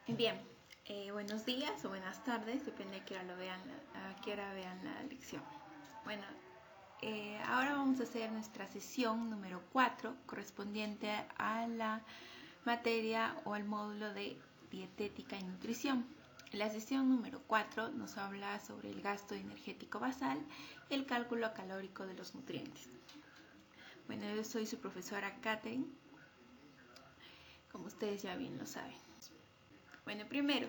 Bien, buenos días o buenas tardes, depende de a qué hora vean la lección. Bueno, ahora vamos a hacer nuestra sesión número 4, correspondiente a la materia o al módulo de dietética y nutrición. La sesión número 4 nos habla sobre el gasto energético basal y el cálculo calórico de los nutrientes. Bueno, yo soy su profesora Katherine, como ustedes ya bien lo saben. Bueno, primero,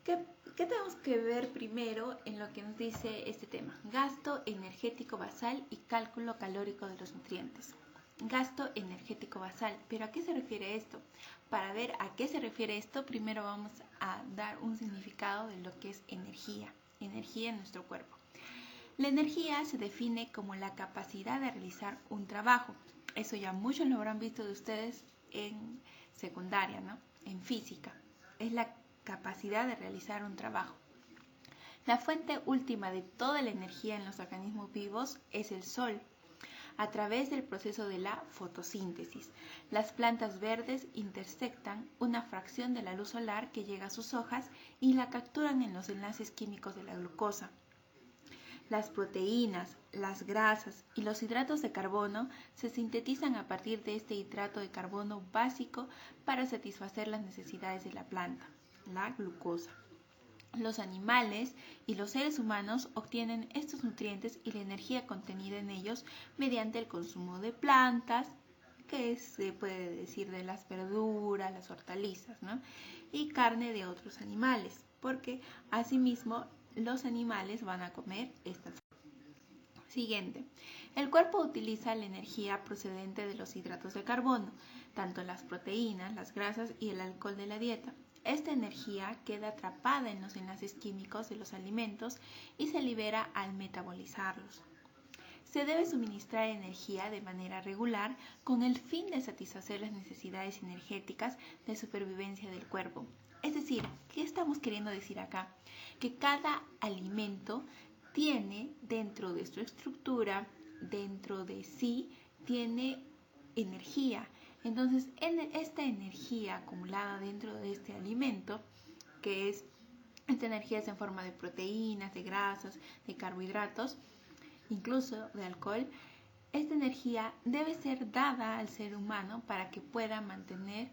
¿qué tenemos que ver primero en lo que nos dice este tema? Gasto energético basal y cálculo calórico de los nutrientes. Gasto energético basal, ¿pero a qué se refiere esto? Para ver a qué se refiere esto, primero vamos a dar un significado de lo que es energía en nuestro cuerpo. La energía se define como la capacidad de realizar un trabajo. Eso ya muchos lo habrán visto de ustedes en secundaria, ¿no? En física. Es la capacidad de realizar un trabajo. La fuente última de toda la energía en los organismos vivos es el sol. A través del proceso de la fotosíntesis, las plantas verdes intersectan una fracción de la luz solar que llega a sus hojas y la capturan en los enlaces químicos de la glucosa. Las proteínas, las grasas y los hidratos de carbono se sintetizan a partir de este hidrato de carbono básico para satisfacer las necesidades de la planta, la glucosa. Los animales y los seres humanos obtienen estos nutrientes y la energía contenida en ellos mediante el consumo de plantas, que se puede decir de las verduras, las hortalizas, ¿no? Y carne de otros animales, porque asimismo los animales van a comer estas. Siguiente. El cuerpo utiliza la energía procedente de los hidratos de carbono, tanto las proteínas, las grasas y el alcohol de la dieta. Esta energía queda atrapada en los enlaces químicos de los alimentos y se libera al metabolizarlos. Se debe suministrar energía de manera regular con el fin de satisfacer las necesidades energéticas de supervivencia del cuerpo. Es decir, ¿qué estamos queriendo decir acá? Que cada alimento tiene dentro de su estructura, dentro de sí, tiene energía. Entonces, esta energía acumulada dentro de este alimento, esta energía es en forma de proteínas, de grasas, de carbohidratos, incluso de alcohol, esta energía debe ser dada al ser humano para que pueda mantenerse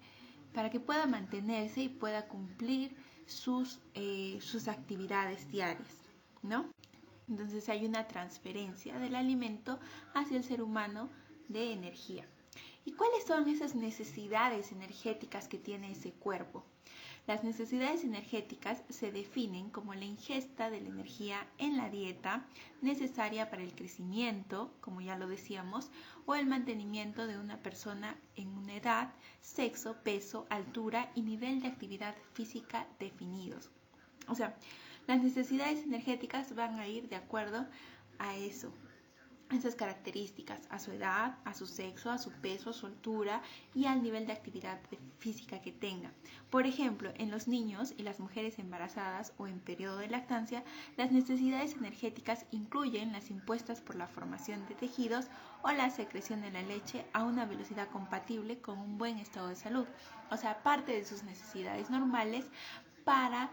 y pueda cumplir sus actividades diarias, ¿no? Entonces hay una transferencia del alimento hacia el ser humano de energía. ¿Y cuáles son esas necesidades energéticas que tiene ese cuerpo? Las necesidades energéticas se definen como la ingesta de la energía en la dieta necesaria para el crecimiento, como ya lo decíamos, o el mantenimiento de una persona en una edad, sexo, peso, altura y nivel de actividad física definidos. O sea, las necesidades energéticas van a ir de acuerdo a eso, esas características, a su edad, a su sexo, a su peso, a su altura y al nivel de actividad física que tenga. Por ejemplo, en los niños y las mujeres embarazadas o en periodo de lactancia, las necesidades energéticas incluyen las impuestas por la formación de tejidos o la secreción de la leche a una velocidad compatible con un buen estado de salud. O sea, aparte de sus necesidades normales, para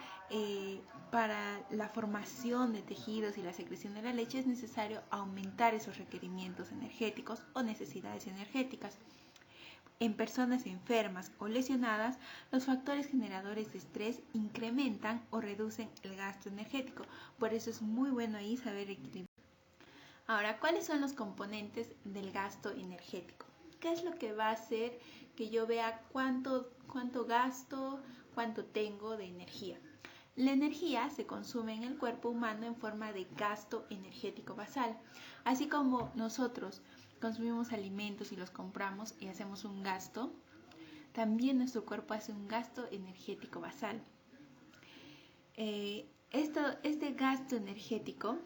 la formación de tejidos y la secreción de la leche es necesario aumentar esos requerimientos energéticos o necesidades energéticas. En personas enfermas o lesionadas, los factores generadores de estrés incrementan o reducen el gasto energético. Por eso es muy bueno ahí saber equilibrar. Ahora, ¿cuáles son los componentes del gasto energético? ¿Qué es lo que va a hacer que yo vea cuánto gasto, cuánto tengo de energía? La energía se consume en el cuerpo humano en forma de gasto energético basal. Así como nosotros consumimos alimentos y los compramos y hacemos un gasto, también nuestro cuerpo hace un gasto energético basal. Este gasto energético,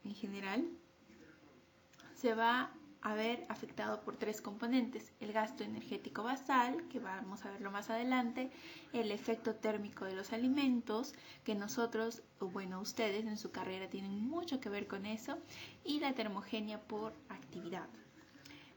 en general, se va a ver afectado por tres componentes: el gasto energético basal, que vamos a verlo más adelante, el efecto térmico de los alimentos, que nosotros, ustedes en su carrera tienen mucho que ver con eso, y la termogenia por actividad.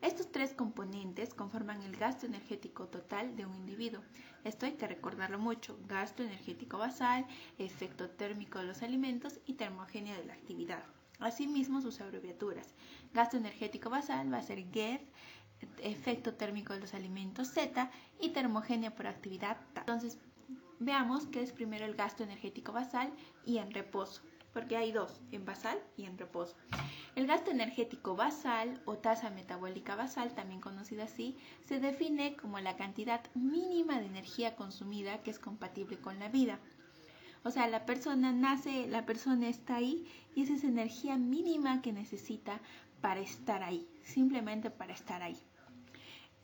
Estos tres componentes conforman el gasto energético total de un individuo. Esto hay que recordarlo mucho: gasto energético basal, efecto térmico de los alimentos y termogenia de la actividad. Asimismo, sus abreviaturas: gasto energético basal va a ser GET, efecto térmico de los alimentos Z y termogenia por actividad T. Entonces, veamos qué es primero el gasto energético basal y en reposo, porque hay dos, en basal y en reposo. El gasto energético basal o tasa metabólica basal, también conocida así, se define como la cantidad mínima de energía consumida que es compatible con la vida. O sea, la persona nace, la persona está ahí y esa es energía mínima que necesita para estar ahí, simplemente para estar ahí.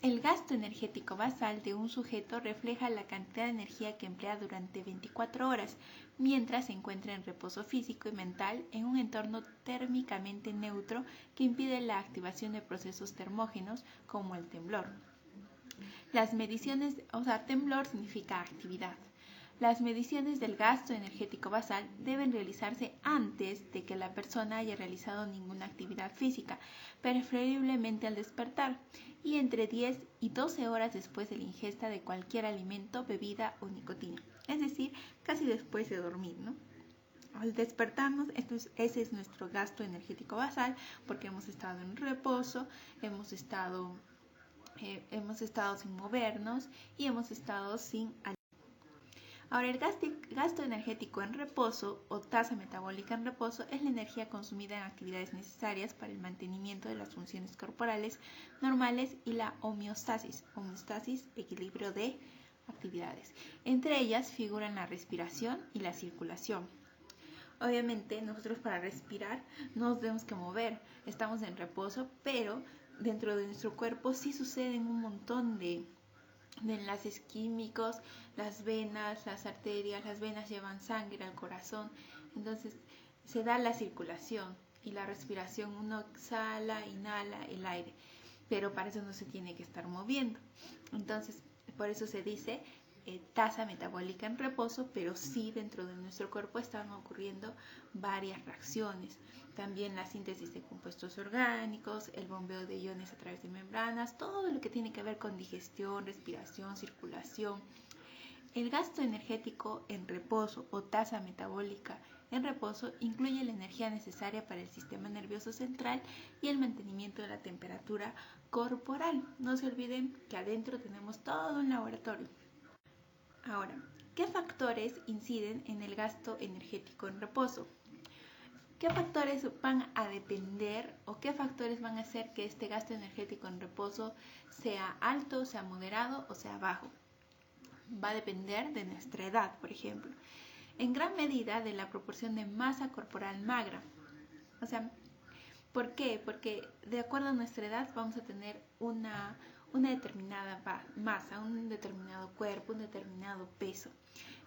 El gasto energético basal de un sujeto refleja la cantidad de energía que emplea durante 24 horas, mientras se encuentra en reposo físico y mental en un entorno térmicamente neutro que impide la activación de procesos termógenos como el temblor. Las mediciones, temblor significa actividad. Las mediciones del gasto energético basal deben realizarse antes de que la persona haya realizado ninguna actividad física, preferiblemente al despertar, y entre 10 y 12 horas después de la ingesta de cualquier alimento, bebida o nicotina, es decir, casi después de dormir, ¿no? Al despertarnos, ese es nuestro gasto energético basal, porque hemos estado en reposo, hemos estado sin movernos y hemos estado sin alimento. Ahora, el gasto energético en reposo o tasa metabólica en reposo es la energía consumida en actividades necesarias para el mantenimiento de las funciones corporales normales y la homeostasis, equilibrio de actividades. Entre ellas figuran la respiración y la circulación. Obviamente, nosotros para respirar no nos tenemos que mover, estamos en reposo, pero dentro de nuestro cuerpo sí suceden un montón de enlaces químicos, las venas, las arterias, las venas llevan sangre al corazón, entonces se da la circulación y la respiración, uno exhala, inhala el aire, pero para eso no se tiene que estar moviendo. Entonces, por eso se dice tasa metabólica en reposo, pero sí dentro de nuestro cuerpo están ocurriendo varias reacciones. También la síntesis de compuestos orgánicos, el bombeo de iones a través de membranas, todo lo que tiene que ver con digestión, respiración, circulación. El gasto energético en reposo o tasa metabólica en reposo incluye la energía necesaria para el sistema nervioso central y el mantenimiento de la temperatura corporal. No se olviden que adentro tenemos todo un laboratorio. Ahora, ¿qué factores inciden en el gasto energético en reposo? ¿Qué factores van a depender o qué factores van a hacer que este gasto energético en reposo sea alto, sea moderado o sea bajo? Va a depender de nuestra edad, por ejemplo. En gran medida de la proporción de masa corporal magra. O sea, ¿por qué? Porque de acuerdo a nuestra edad vamos a tener una determinada masa, un determinado cuerpo, un determinado peso.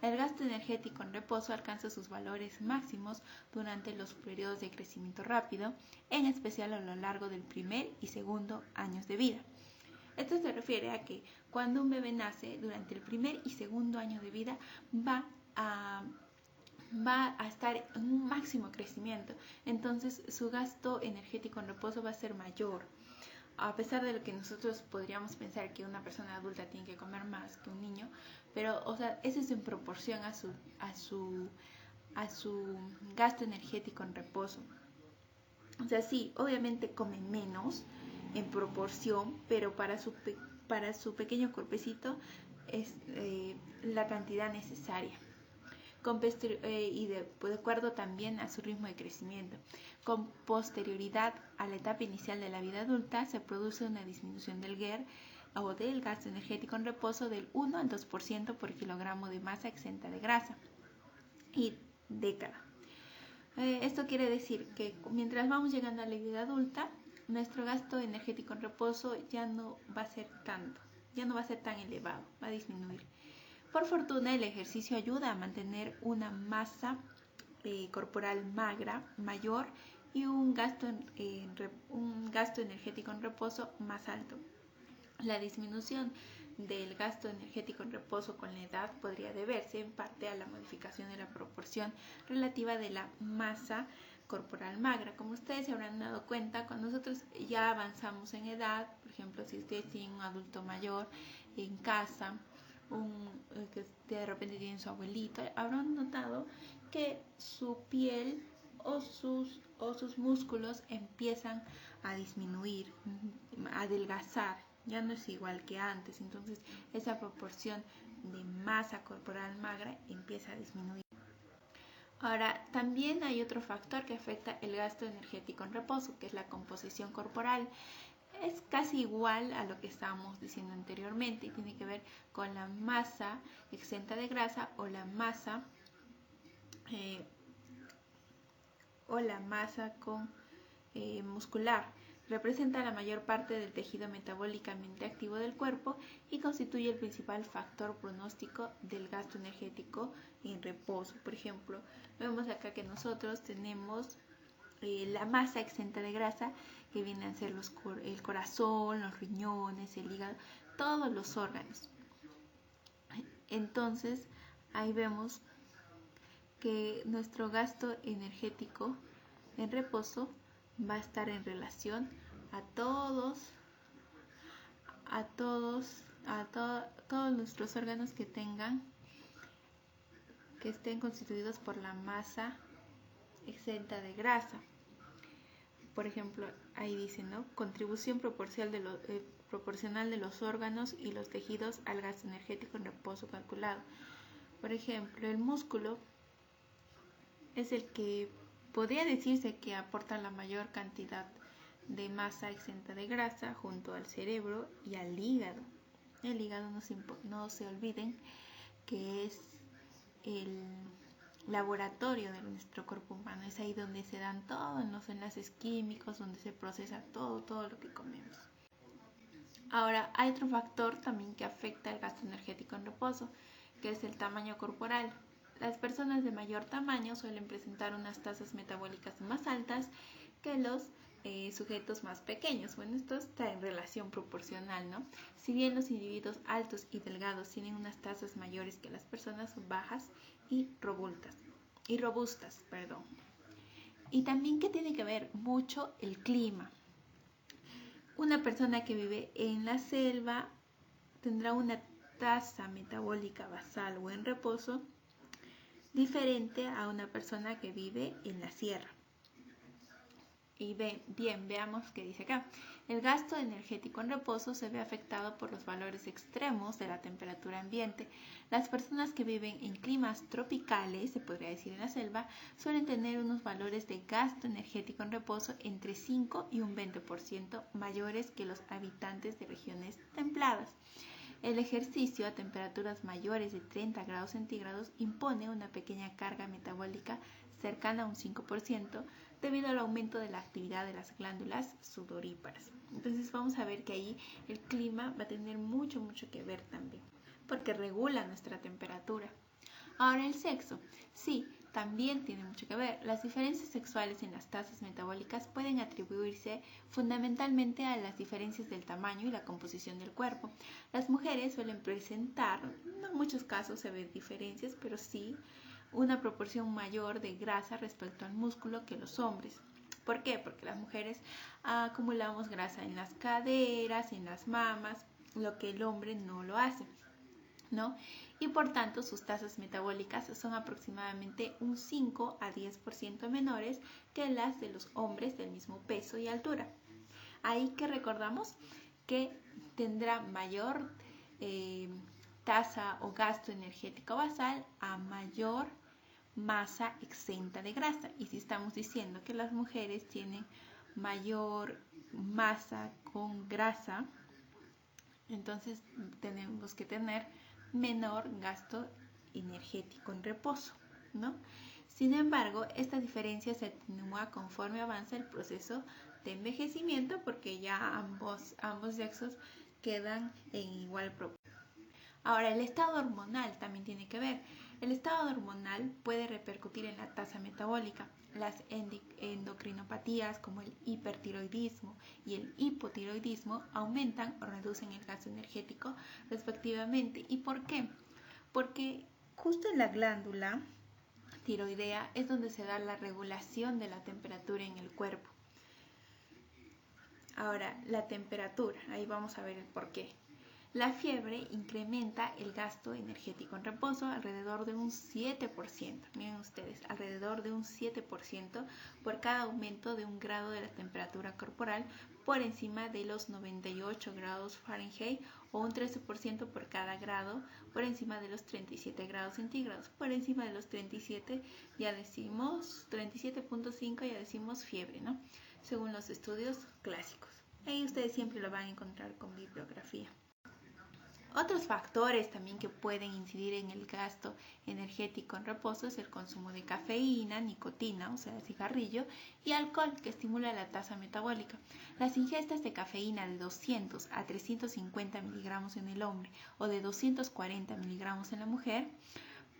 El gasto energético en reposo alcanza sus valores máximos durante los periodos de crecimiento rápido, en especial a lo largo del primer y segundo años de vida. Esto se refiere a que cuando un bebé nace, durante el primer y segundo año de vida va a estar en un máximo crecimiento, entonces su gasto energético en reposo va a ser mayor. A pesar de lo que nosotros podríamos pensar que una persona adulta tiene que comer más que un niño, pero eso es en proporción a su gasto energético en reposo. O sea, sí, obviamente come menos en proporción, pero para su pequeño cuerpecito es la cantidad necesaria. Y de acuerdo también a su ritmo de crecimiento. Con posterioridad a la etapa inicial de la vida adulta se produce una disminución del GER o del gasto energético en reposo del 1 al 2% por kilogramo de masa exenta de grasa y década. Esto quiere decir que mientras vamos llegando a la vida adulta, nuestro gasto energético en reposo ya no va a ser tanto, ya no va a ser tan elevado, va a disminuir. Por fortuna, el ejercicio ayuda a mantener una masa corporal magra mayor y un gasto energético en reposo más alto. La disminución del gasto energético en reposo con la edad podría deberse en parte a la modificación de la proporción relativa de la masa corporal magra. Como ustedes se habrán dado cuenta, cuando nosotros ya avanzamos en edad, por ejemplo, si ustedes tienen un adulto mayor en casa, que de repente tienen su abuelito, habrán notado que su piel o sus músculos empiezan a disminuir, a adelgazar, ya no es igual que antes, entonces esa proporción de masa corporal magra empieza a disminuir. Ahora, también hay otro factor que afecta el gasto energético en reposo, que es la composición corporal. Es casi igual a lo que estábamos diciendo anteriormente y tiene que ver con la masa exenta de grasa o la masa muscular. Representa la mayor parte del tejido metabólicamente activo del cuerpo y constituye el principal factor pronóstico del gasto energético en reposo. Por ejemplo, vemos acá que nosotros tenemos la masa exenta de grasa, que vienen a ser el corazón, los riñones, el hígado, todos los órganos. Entonces, ahí vemos que nuestro gasto energético en reposo va a estar en relación a todos nuestros órganos que estén constituidos por la masa exenta de grasa. Por ejemplo, ahí dice, ¿no? Contribución proporcional de los órganos y los tejidos al gasto energético en reposo calculado. Por ejemplo, el músculo es el que podría decirse que aporta la mayor cantidad de masa exenta de grasa junto al cerebro y al hígado. El hígado, no se olviden que es el laboratorio de nuestro cuerpo humano, es ahí donde se dan todos los enlaces químicos, donde se procesa todo lo que comemos. Ahora, hay otro factor también que afecta el gasto energético en reposo, que es el tamaño corporal. Las personas de mayor tamaño suelen presentar unas tasas metabólicas más altas que los sujetos más pequeños. Bueno, esto está en relación proporcional, ¿no? Si bien los individuos altos y delgados tienen unas tasas mayores que las personas bajas y robustas. Y también que tiene que ver mucho el clima. Una persona que vive en la selva tendrá una tasa metabólica basal o en reposo diferente a una persona que vive en la sierra. Y veamos qué dice acá. El gasto energético en reposo se ve afectado por los valores extremos de la temperatura ambiente. Las personas que viven en climas tropicales, se podría decir en la selva, suelen tener unos valores de gasto energético en reposo entre 5 y un 20% mayores que los habitantes de regiones templadas. El ejercicio a temperaturas mayores de 30 grados centígrados impone una pequeña carga metabólica cercana a un 5% debido al aumento de la actividad de las glándulas sudoríparas. Entonces vamos a ver que ahí el clima va a tener mucho que ver también, porque regula nuestra temperatura. Ahora el sexo, sí, también tiene mucho que ver. Las diferencias sexuales en las tasas metabólicas pueden atribuirse fundamentalmente a las diferencias del tamaño y la composición del cuerpo. Las mujeres suelen presentar, no en muchos casos se ven diferencias, pero sí una proporción mayor de grasa respecto al músculo que los hombres. ¿Por qué? Porque las mujeres acumulamos grasa en las caderas, en las mamas, lo que el hombre no lo hace, ¿no? Y por tanto sus tasas metabólicas son aproximadamente un 5 a 10% menores que las de los hombres del mismo peso y altura. Ahí que recordamos que tendrá mayor tasa o gasto energético basal a mayor masa exenta de grasa. Y si estamos diciendo que las mujeres tienen mayor masa con grasa, entonces tenemos que tener menor gasto energético en reposo, ¿no? Sin embargo, esta diferencia se atenúa conforme avanza el proceso de envejecimiento porque ya ambos sexos quedan en igual proporción. Ahora, el estado hormonal también tiene que ver. El estado hormonal puede repercutir en la tasa metabólica. Las endocrinopatías como el hipertiroidismo y el hipotiroidismo aumentan o reducen el gasto energético respectivamente. ¿Y por qué? Porque justo en la glándula tiroidea es donde se da la regulación de la temperatura en el cuerpo. Ahora, la temperatura, ahí vamos a ver el por qué. La fiebre incrementa el gasto energético en reposo alrededor de un 7%. Miren ustedes, alrededor de un 7% por cada aumento de un grado de la temperatura corporal por encima de los 98 grados Fahrenheit o un 13% por cada grado por encima de los 37 grados centígrados. Por encima de los 37 ya decimos 37.5, ya decimos fiebre, ¿no? Según los estudios clásicos. Ahí ustedes siempre lo van a encontrar con bibliografía. Otros factores también que pueden incidir en el gasto energético en reposo es el consumo de cafeína, nicotina, o sea, el cigarrillo, y alcohol, que estimula la tasa metabólica. Las ingestas de cafeína de 200 a 350 miligramos en el hombre o de 240 miligramos en la mujer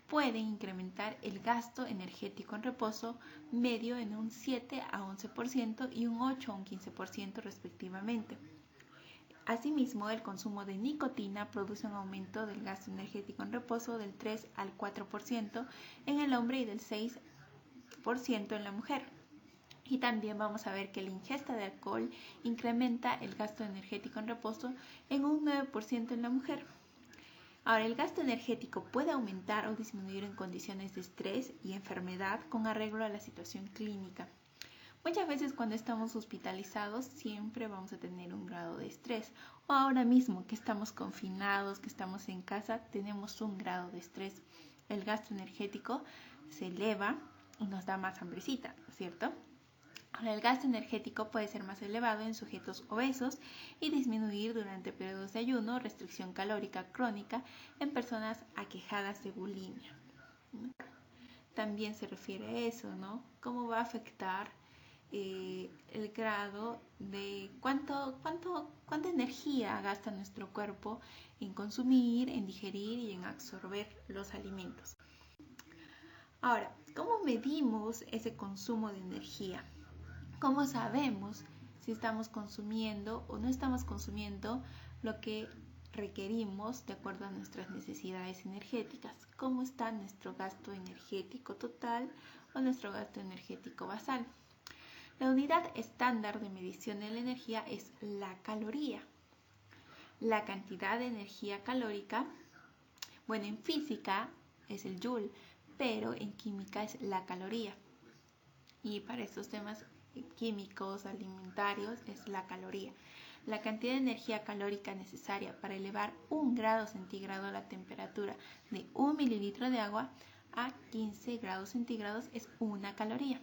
pueden incrementar el gasto energético en reposo medio en un 7 a 11% y un 8 a un 15% respectivamente. Asimismo, el consumo de nicotina produce un aumento del gasto energético en reposo del 3 al 4% en el hombre y del 6% en la mujer. Y también vamos a ver que la ingesta de alcohol incrementa el gasto energético en reposo en un 9% en la mujer. Ahora, el gasto energético puede aumentar o disminuir en condiciones de estrés y enfermedad con arreglo a la situación clínica. Muchas veces cuando estamos hospitalizados siempre vamos a tener un grado de estrés. O ahora mismo que estamos confinados, que estamos en casa, tenemos un grado de estrés. El gasto energético se eleva y nos da más hambrecita, ¿cierto? Ahora, el gasto energético puede ser más elevado en sujetos obesos y disminuir durante periodos de ayuno o restricción calórica crónica en personas aquejadas de bulimia. También se refiere a eso, ¿no? ¿Cómo va a afectar el grado de cuánta energía gasta nuestro cuerpo en consumir, en digerir y en absorber los alimentos? Ahora, ¿cómo medimos ese consumo de energía? ¿Cómo sabemos si estamos consumiendo o no estamos consumiendo lo que requerimos de acuerdo a nuestras necesidades energéticas? ¿Cómo está nuestro gasto energético total o nuestro gasto energético basal? La unidad estándar de medición de la energía es la caloría. La cantidad de energía calórica, bueno, en física es el joule, pero en química es la caloría. Y para estos temas químicos, alimentarios, es la caloría. La cantidad de energía calórica necesaria para elevar 1 grado centígrado la temperatura de 1 mililitro de agua a 15 grados centígrados es 1 caloría.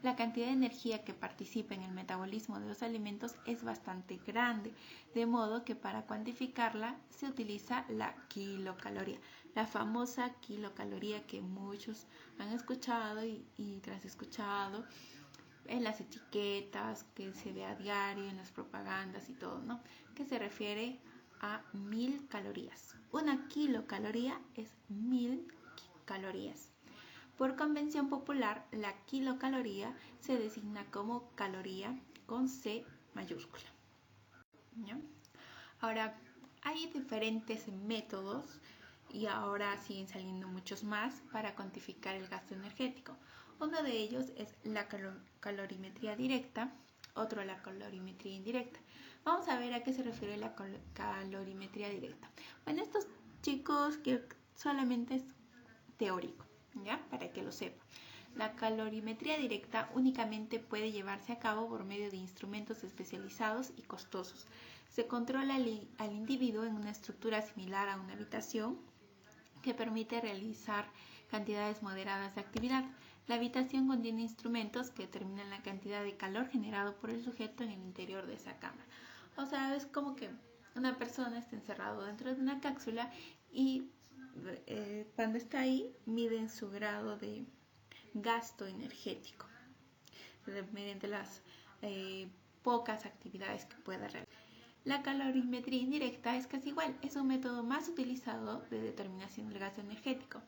La cantidad de energía que participa en el metabolismo de los alimentos es bastante grande, de modo que para cuantificarla se utiliza la kilocaloría, la famosa kilocaloría que muchos han escuchado y transescuchado en las etiquetas, que se ve a diario en las propagandas y todo, ¿no? Que se refiere a 1000 calorías. 1 kilocaloría es 1000 calorías. Por convención popular, la kilocaloría se designa como caloría con C mayúscula. ¿Ya? Ahora, hay diferentes métodos y ahora siguen saliendo muchos más para cuantificar el gasto energético. Uno de ellos es la calorimetría directa, otro la calorimetría indirecta. Vamos a ver a qué se refiere la calorimetría directa. Bueno, estos chicos que solamente es teórico, ¿ya? Para que lo sepa. La calorimetría directa únicamente puede llevarse a cabo por medio de instrumentos especializados y costosos. Se controla al individuo en una estructura similar a una habitación que permite realizar cantidades moderadas de actividad. La habitación contiene instrumentos que determinan la cantidad de calor generado por el sujeto en el interior de esa cámara. O sea, es como que una persona está encerrada dentro de una cápsula y cuando está ahí miden su grado de gasto energético mediante las pocas actividades que pueda realizar. La calorimetría indirecta es casi igual, es un método más utilizado de determinación del gasto energético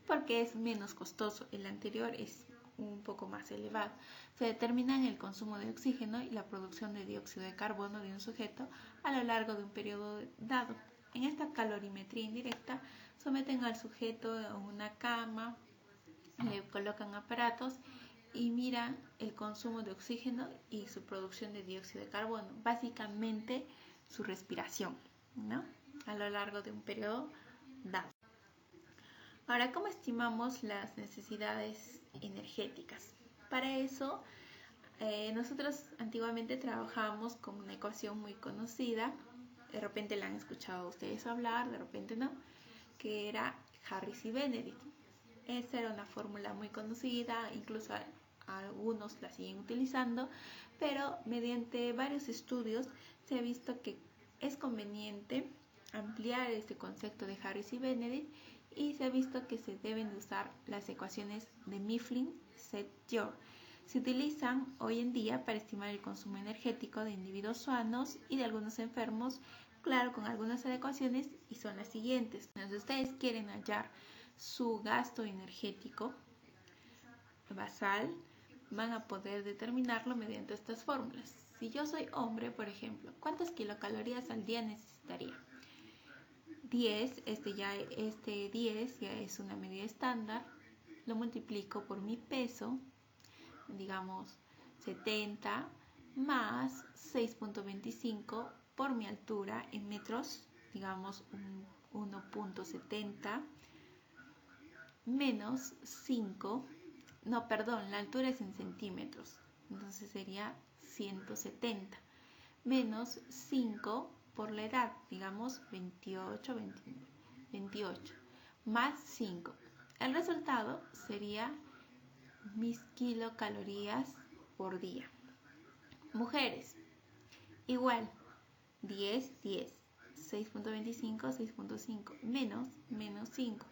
porque es menos costoso. El anterior es un poco más elevado. Se determina el consumo de oxígeno y la producción de dióxido de carbono de un sujeto a lo largo de un periodo dado. En esta calorimetría indirecta someten al sujeto a una cama, le colocan aparatos y miran el consumo de oxígeno y su producción de dióxido de carbono, básicamente su respiración, ¿no? A lo largo de un periodo dado. Ahora, ¿cómo estimamos las necesidades energéticas? Para eso, nosotros antiguamente trabajábamos con una ecuación muy conocida, de repente la han escuchado ustedes hablar, de repente no, que era Harris y Benedict. Esa era una fórmula muy conocida, incluso algunos la siguen utilizando, pero mediante varios estudios se ha visto que es conveniente ampliar este concepto de Harris y Benedict y se ha visto que se deben usar las ecuaciones de Mifflin-Set-Yore. Se utilizan hoy en día para estimar el consumo energético de individuos sanos y de algunos enfermos, claro, con algunas adecuaciones, y son las siguientes. Si ustedes quieren hallar su gasto energético basal, van a poder determinarlo mediante estas fórmulas. Si yo soy hombre, por ejemplo, ¿cuántas kilocalorías al día necesitaría? 10, este 10 ya es una medida estándar, lo multiplico por mi peso, digamos 70, más 6.25 por mi altura en metros, digamos 1.70, menos 5, no, perdón, la altura es en centímetros, entonces sería 170, menos 5 por la edad, digamos 28, más 5. El resultado sería mis kilocalorías por día. Mujeres, igual, 10, 6.25, 6.5, menos 5.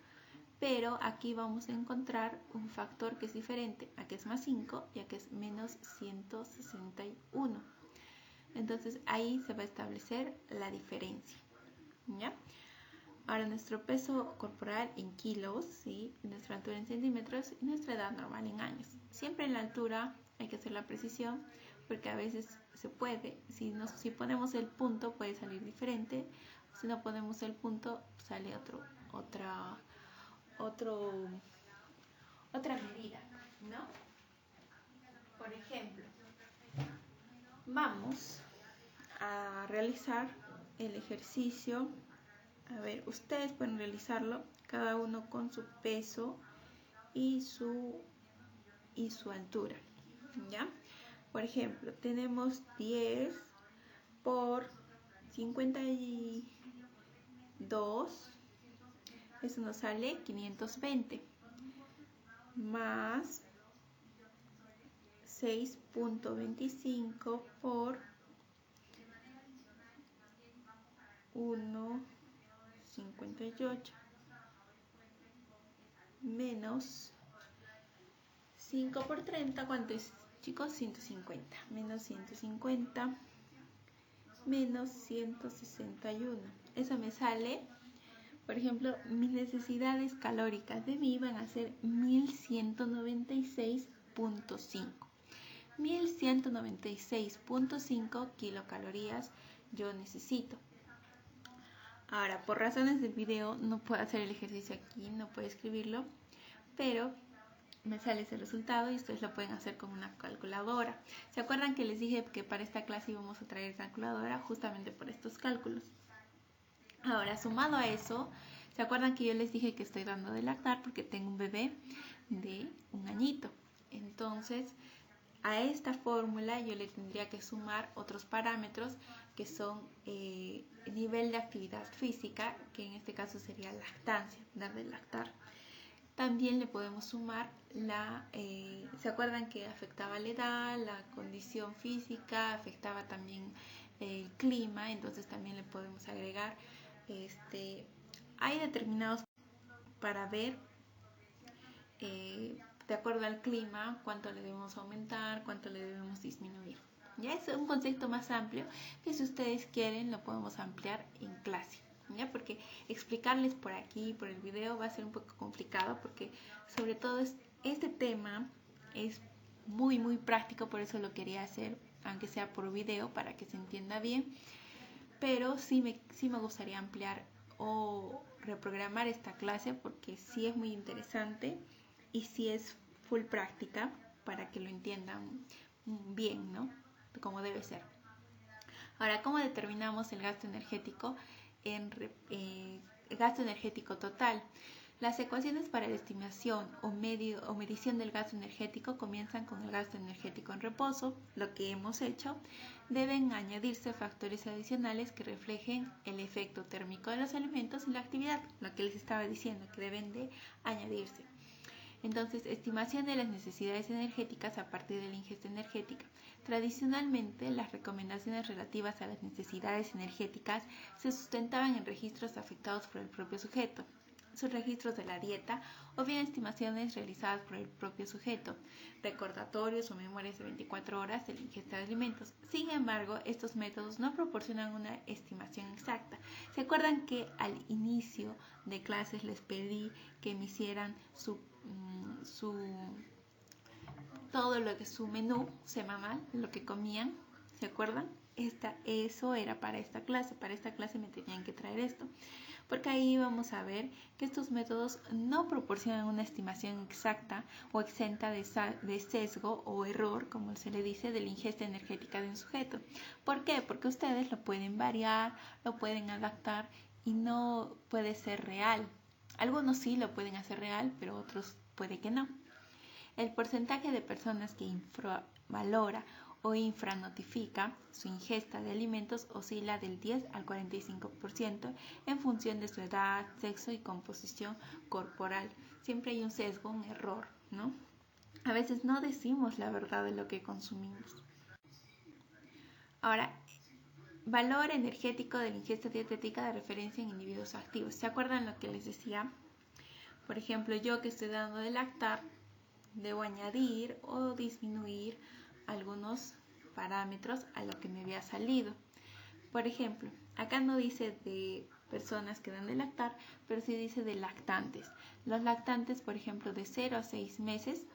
Pero aquí vamos a encontrar un factor que es diferente. Aquí es más 5 y aquí es menos 161. Entonces ahí se va a establecer la diferencia, ¿ya? Ahora nuestro peso corporal en kilos, ¿sí? Nuestra altura en centímetros y nuestra edad normal en años. Siempre en la altura hay que hacer la precisión porque a veces se puede. Si ponemos el punto puede salir diferente. Si no ponemos el punto sale otra medida, ¿no? Por ejemplo, vamos a realizar el ejercicio. A ver, ustedes pueden realizarlo cada uno con su peso y su altura, ¿ya? Por ejemplo, tenemos 10 por 52, eso nos sale 520, más 6.25 por 1.58 menos 5 por 30, ¿cuánto es, chicos? 150, menos 150 menos 161. Eso me sale, por ejemplo, mis necesidades calóricas de mí van a ser 1196.5. 1196.5 kilocalorías yo necesito. Ahora, por razones del video no puedo hacer el ejercicio aquí, no puedo escribirlo, pero me sale ese resultado y ustedes lo pueden hacer con una calculadora. ¿Se acuerdan que les dije que para esta clase íbamos a traer calculadora justamente por estos cálculos? Ahora, sumado a eso, ¿se acuerdan que yo les dije que estoy dando de lactar porque tengo un bebé de 1 añito? Entonces, a esta fórmula yo le tendría que sumar otros parámetros que son el nivel de actividad física, que en este caso sería lactancia, dar de lactar. También le podemos sumar ¿se acuerdan que afectaba la edad, la condición física, afectaba también el clima? Entonces también le podemos agregar, hay determinados para ver de acuerdo al clima cuánto le debemos aumentar, cuánto le debemos disminuir. Ya es un concepto más amplio que si ustedes quieren lo podemos ampliar en clase. ¿Ya? Porque explicarles por aquí, por el video, va a ser un poco complicado porque sobre todo este tema es muy muy práctico, por eso lo quería hacer, aunque sea por video, para que se entienda bien, pero sí me gustaría ampliar o reprogramar esta clase porque sí es muy interesante y sí es full práctica, para que lo entiendan bien, ¿no? Como debe ser. Ahora, ¿cómo determinamos el gasto energético gasto energético total? Las ecuaciones para la estimación o medición del gasto energético comienzan con el gasto energético en reposo, lo que hemos hecho. Deben añadirse factores adicionales que reflejen el efecto térmico de los alimentos y la actividad, lo que les estaba diciendo, que deben de añadirse. Entonces, estimación de las necesidades energéticas a partir de la ingesta energética. Tradicionalmente, las recomendaciones relativas a las necesidades energéticas se sustentaban en registros afectados por el propio sujeto, sus registros de la dieta o bien estimaciones realizadas por el propio sujeto, recordatorios o memorias de 24 horas de la ingesta de alimentos. Sin embargo, estos métodos no proporcionan una estimación exacta. ¿Se acuerdan que al inicio de clases les pedí que me hicieran todo lo que su menú semanal, lo que comían? ¿Se acuerdan? Eso era para esta clase me tenían que traer esto, porque ahí vamos a ver que estos métodos no proporcionan una estimación exacta o exenta de sesgo o error, como se le dice, de la ingesta energética de un sujeto. ¿Por qué? Porque ustedes lo pueden variar, lo pueden adaptar y no puede ser real. Algunos sí lo pueden hacer real, pero otros puede que no. El porcentaje de personas que infravalora o infranotifica su ingesta de alimentos oscila del 10 al 45% en función de su edad, sexo y composición corporal. Siempre hay un sesgo, un error, ¿no? A veces no decimos la verdad de lo que consumimos. Ahora, valor energético de la ingesta dietética de referencia en individuos activos. ¿Se acuerdan lo que les decía? Por ejemplo, yo que estoy dando de lactar, debo añadir o disminuir algunos parámetros a lo que me había salido. Por ejemplo, acá no dice de personas que dan de lactar, pero sí dice de lactantes. Los lactantes, por ejemplo, de 0 a 6 meses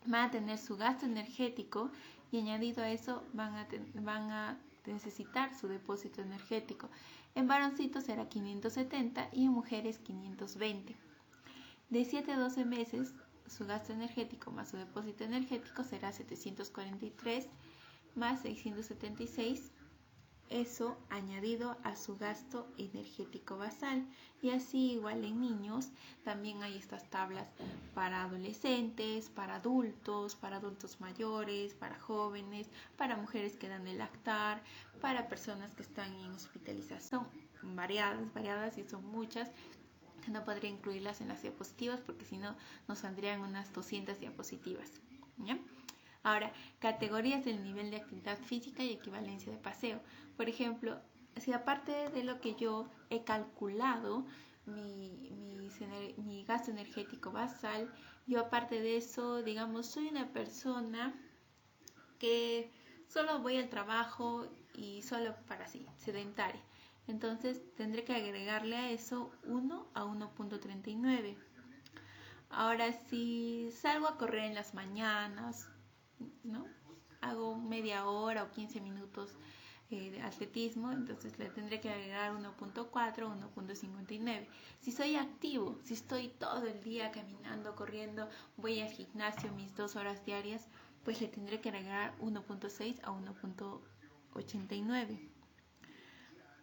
van a tener su gasto energético y añadido a eso van a necesitar su depósito energético. En varoncitos será 570 y en mujeres 520. De 7 a 12 meses su gasto energético más su depósito energético será 743 más 676, eso añadido a su gasto energético basal. Y así igual en niños también hay estas tablas para adolescentes, para adultos mayores, para jóvenes, para mujeres que dan de lactar, para personas que están en hospitalización, variadas y son muchas. No podría incluirlas en las diapositivas porque si no nos saldrían unas 200 diapositivas. ¿Ya? Ahora, categorías del nivel de actividad física y equivalencia de paseo. Por ejemplo, si aparte de lo que yo he calculado, mi gasto energético basal, yo aparte de eso, digamos, soy una persona que solo voy al trabajo y solo para así, sedentaria. Entonces tendré que agregarle a eso 1 a 1.39. Ahora, si salgo a correr en las mañanas, ¿no? Hago media hora o 15 minutos de atletismo, entonces le tendré que agregar 1.4 o 1.59. Si soy activo, si estoy todo el día caminando, corriendo, voy al gimnasio mis 2 horas diarias, pues le tendré que agregar 1.6 a 1.89.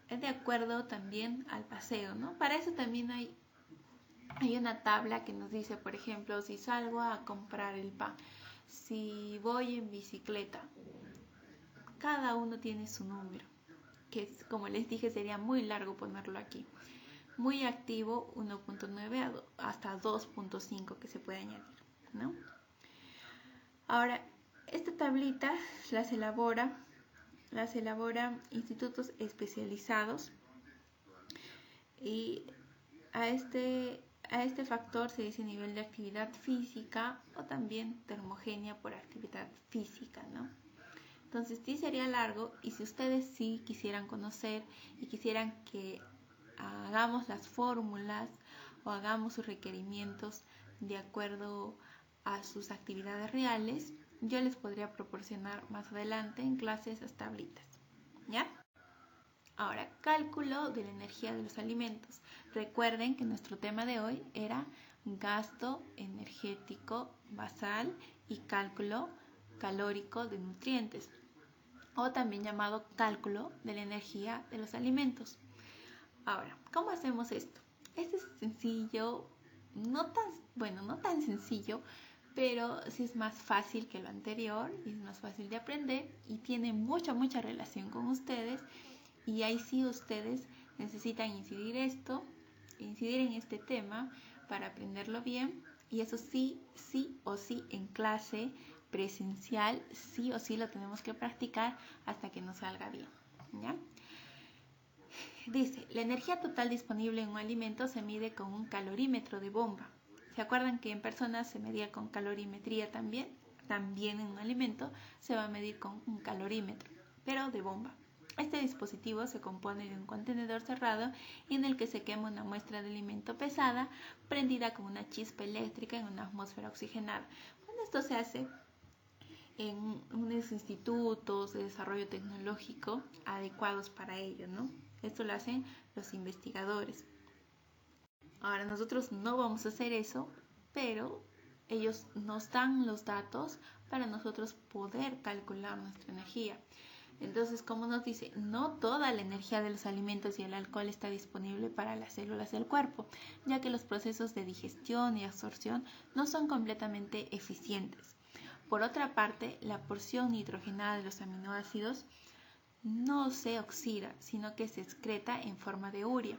De acuerdo también al paseo, ¿no? Para eso también hay una tabla que nos dice, por ejemplo, si salgo a comprar el pan, si voy en bicicleta, cada uno tiene su número, que como les dije sería muy largo ponerlo aquí. Muy activo 1.9 hasta 2.5 que se puede añadir, ¿no? Ahora, esta tablita las elabora institutos especializados y a este factor se dice nivel de actividad física o también termogenia por actividad física, ¿no? Entonces sí sería largo y si ustedes sí quisieran conocer y quisieran que hagamos las fórmulas o hagamos sus requerimientos de acuerdo a sus actividades reales, yo les podría proporcionar más adelante en clases las tablitas, ¿ya? Ahora, cálculo de la energía de los alimentos. Recuerden que nuestro tema de hoy era gasto energético basal y cálculo calórico de nutrientes, o también llamado cálculo de la energía de los alimentos. Ahora, ¿cómo hacemos esto? Este es sencillo, no tan sencillo, pero sí es más fácil que lo anterior y es más fácil de aprender y tiene mucha relación con ustedes, y ahí sí ustedes necesitan incidir en este tema para aprenderlo bien, y eso sí o sí en clase presencial, sí o sí lo tenemos que practicar hasta que nos salga bien, ¿ya? Dice, la energía total disponible en un alimento se mide con un calorímetro de bomba. ¿Se acuerdan que en personas se medía con calorimetría también? También en un alimento se va a medir con un calorímetro, pero de bomba. Este dispositivo se compone de un contenedor cerrado en el que se quema una muestra de alimento pesada prendida con una chispa eléctrica en una atmósfera oxigenada. Bueno, esto se hace en unos institutos de desarrollo tecnológico adecuados para ello, ¿no? Esto lo hacen los investigadores. Ahora, nosotros no vamos a hacer eso, pero ellos nos dan los datos para nosotros poder calcular nuestra energía. Entonces, como nos dice, no toda la energía de los alimentos y el alcohol está disponible para las células del cuerpo, ya que los procesos de digestión y absorción no son completamente eficientes. Por otra parte, la porción nitrogenada de los aminoácidos no se oxida, sino que se excreta en forma de urea.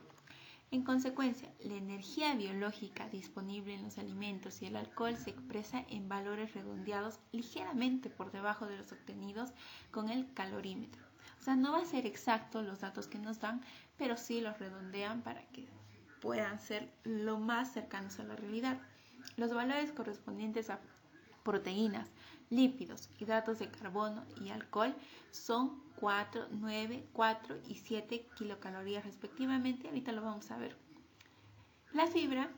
En consecuencia, la energía biológica disponible en los alimentos y el alcohol se expresa en valores redondeados ligeramente por debajo de los obtenidos con el calorímetro. O sea, no va a ser exacto los datos que nos dan, pero sí los redondean para que puedan ser lo más cercanos a la realidad. Los valores correspondientes a proteínas, lípidos, hidratos de carbono y alcohol son 4, 9, 4 y 7 kilocalorías respectivamente. Ahorita lo vamos a ver. La fibra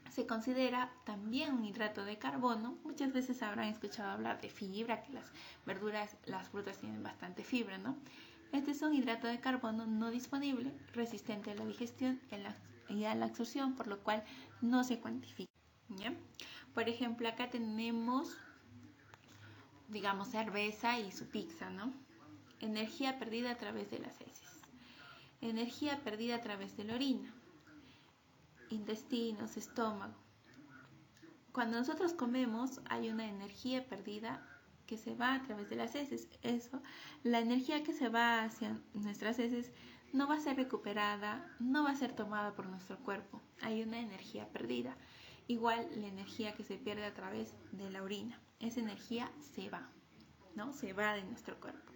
se considera también un hidrato de carbono. Muchas veces habrán escuchado hablar de fibra, que las verduras, las frutas tienen bastante fibra, ¿no? Este es un hidrato de carbono no disponible, resistente a la digestión y a la absorción, por lo cual no se cuantifica, ¿ya? Por ejemplo, acá tenemos, digamos, cerveza y su pizza, ¿no? Energía perdida a través de las heces. Energía perdida a través de la orina. Intestinos, estómago. Cuando nosotros comemos hay una energía perdida que se va a través de las heces. Eso, la energía que se va hacia nuestras heces no va a ser recuperada, no va a ser tomada por nuestro cuerpo. Hay una energía perdida. Igual la energía que se pierde a través de la orina. Esa energía se va, ¿no? Se va de nuestro cuerpo.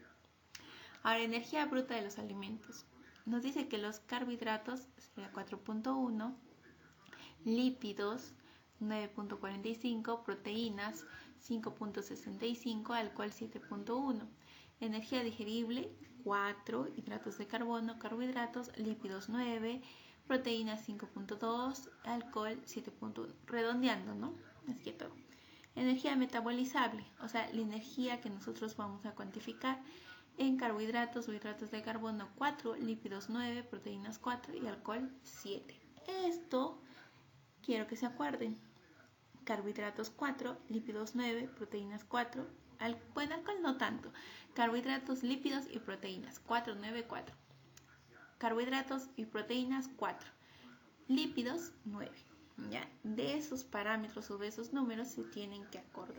Ahora, energía bruta de los alimentos. Nos dice que los carbohidratos sería 4.1, lípidos 9.45, proteínas 5.65, alcohol 7.1. Energía digerible 4, hidratos de carbono, carbohidratos, lípidos 9, proteínas 5.2, alcohol 7.1. Redondeando, ¿no? Es que todo. Energía metabolizable, o sea, la energía que nosotros vamos a cuantificar en carbohidratos o hidratos de carbono 4, lípidos 9, proteínas 4 y alcohol 7. Esto quiero que se acuerden. Carbohidratos 4, lípidos 9, proteínas 4, alcohol no tanto. Carbohidratos, lípidos y proteínas 4, 9, 4. Carbohidratos y proteínas 4. Lípidos 9. ¿Ya? De esos parámetros o de esos números se tienen que acordar.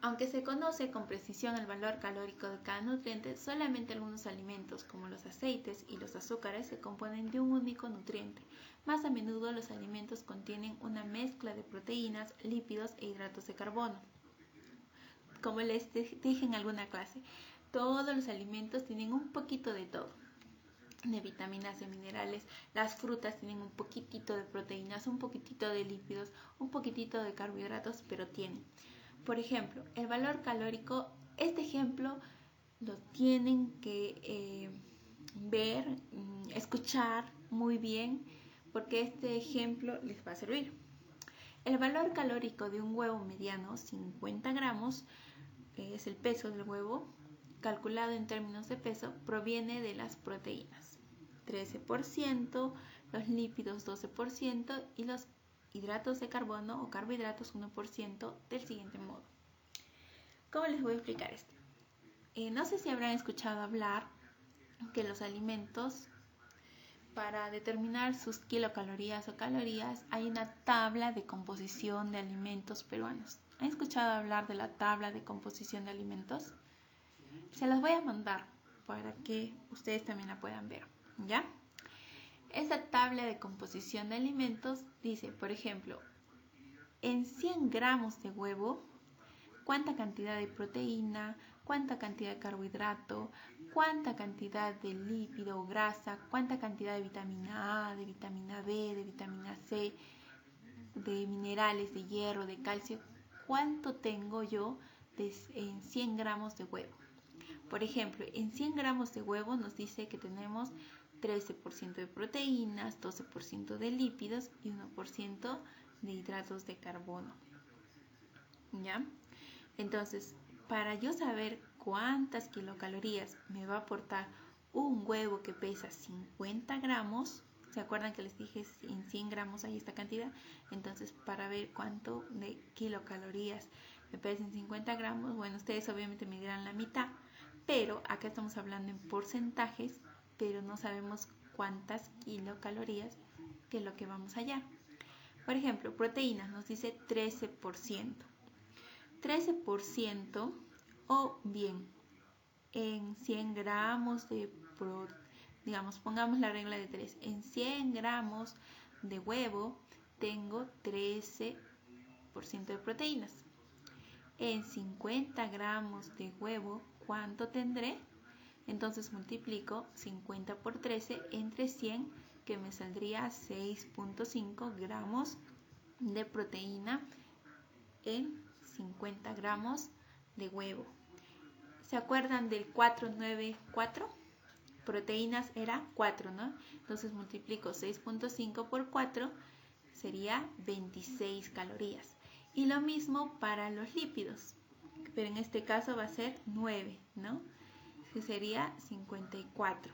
Aunque se conoce con precisión el valor calórico de cada nutriente, solamente algunos alimentos como los aceites y los azúcares se componen de un único nutriente. Más a menudo los alimentos contienen una mezcla de proteínas, lípidos e hidratos de carbono. Como les dije en alguna clase, todos los alimentos tienen un poquito de todo, de vitaminas, de minerales. Las frutas tienen un poquitito de proteínas, un poquitito de lípidos, un poquitito de carbohidratos, pero tienen. Por ejemplo, el valor calórico, este ejemplo lo tienen que ver, escuchar muy bien, porque este ejemplo les va a servir. El valor calórico de un huevo mediano, 50 gramos, es el peso del huevo, calculado en términos de peso, proviene de las proteínas, 13%, los lípidos 12% y los hidratos de carbono o carbohidratos 1% del siguiente modo. ¿Cómo les voy a explicar esto? No sé si habrán escuchado hablar que los alimentos, para determinar sus kilocalorías o calorías, hay una tabla de composición de alimentos peruanos. ¿Han escuchado hablar de la tabla de composición de alimentos? Se las voy a mandar para que ustedes también la puedan ver, ¿ya? Esa tabla de composición de alimentos dice, por ejemplo, en 100 gramos de huevo, cuánta cantidad de proteína, cuánta cantidad de carbohidrato, cuánta cantidad de lípido o grasa, cuánta cantidad de vitamina A, de vitamina B, de vitamina C, de minerales, de hierro, de calcio, cuánto tengo yo en 100 gramos de huevo. Por ejemplo, en 100 gramos de huevo nos dice que tenemos 13% de proteínas, 12% de lípidos y 1% de hidratos de carbono. ¿Ya? Entonces, para yo saber cuántas kilocalorías me va a aportar un huevo que pesa 50 gramos, ¿se acuerdan que les dije en 100 gramos hay esta cantidad? Entonces, para ver cuánto de kilocalorías me pesa en 50 gramos, bueno, ustedes obviamente me dirán la mitad, pero acá estamos hablando en porcentajes, pero no sabemos cuántas kilocalorías, que es lo que vamos a hallar. Por ejemplo, proteínas nos dice 13%. 13% o bien en 100 gramos de digamos, pongamos la regla de 3. En 100 gramos de huevo tengo 13% de proteínas. En 50 gramos de huevo, ¿cuánto tendré? Entonces multiplico 50 por 13 entre 100, que me saldría 6.5 gramos de proteína en 50 gramos de huevo. ¿Se acuerdan del 494? Proteínas era 4, ¿no? Entonces multiplico 6.5 por 4, sería 26 calorías. Y lo mismo para los lípidos, pero en este caso va a ser 9, ¿no? Que sería 54.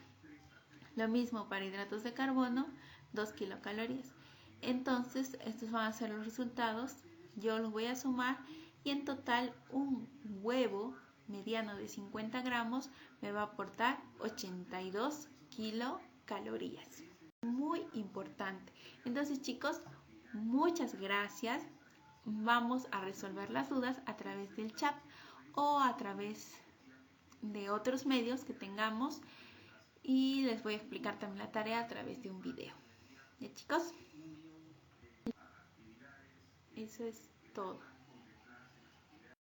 Lo mismo para hidratos de carbono, 2 kilocalorías. Entonces, estos van a ser los resultados. Yo los voy a sumar y en total un huevo mediano de 50 gramos me va a aportar 82 kilocalorías. Muy importante. Entonces, chicos, muchas gracias. Vamos a resolver las dudas a través del chat o a través de otros medios que tengamos, y les voy a explicar también la tarea a través de un video. ¿Ya, chicos? Eso es todo.